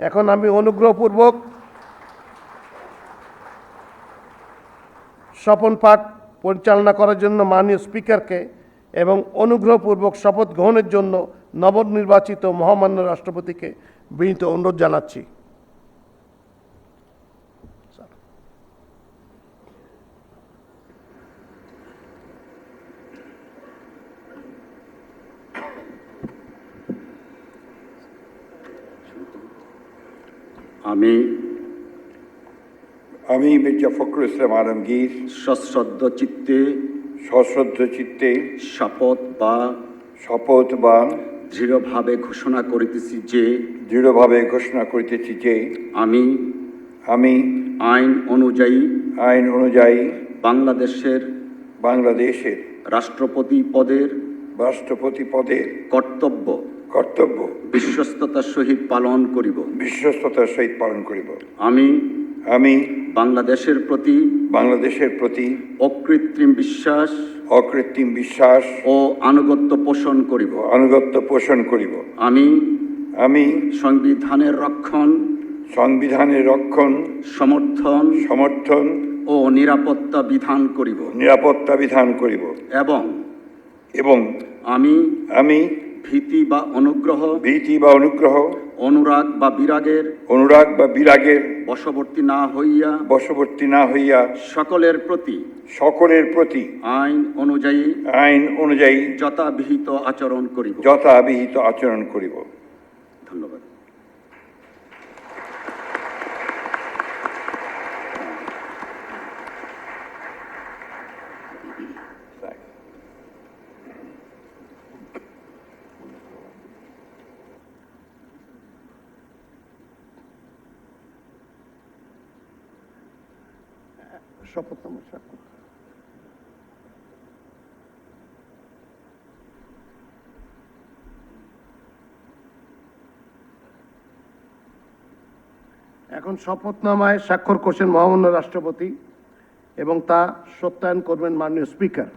এখন আমি অনুগ্রহপূর্বক শপথ পাঠ পরিচালনা করার জন্য মাননীয় স্পিকারকে এবং অনুগ্রহপূর্বক শপথ গ্রহণের জন্য নবনির্বাচিত মহামান্য রাষ্ট্রপতিকে বিনীত অনুরোধ জানাচ্ছি। আমি মির্জা ফখরুল ইসলাম আলমগীর সশ্রদ্ধ চিত্তে শপথ বা দৃঢ়ভাবে ঘোষণা করিতেছি যে আমি আইন অনুযায়ী বাংলাদেশের রাষ্ট্রপতি পদের কর্তব্য বিশ্বস্ততার সহিত পালন করিব। আমি বাংলাদেশের প্রতি অকৃত্রিম বিশ্বাস ও আনুগত্য পোষণ করিব। আমি সংবিধানের রক্ষণ সমর্থন ও নিরাপত্তা বিধান করিব এবং আমি ভীতি বা অনুগ্রহ অনুরাগ বা বিরাগের বশবর্তী না হইয়া সকলের প্রতি আইন অনুযায়ী যথাবিহিত আচরণ করিব। ধন্যবাদ। শপথনামা স্বাক্ষর। এখন শপথনামায় স্বাক্ষর করছেন মহামান্য রাষ্ট্রপতি এবং তা সত্যায়ন করবেন মাননীয় স্পিকার।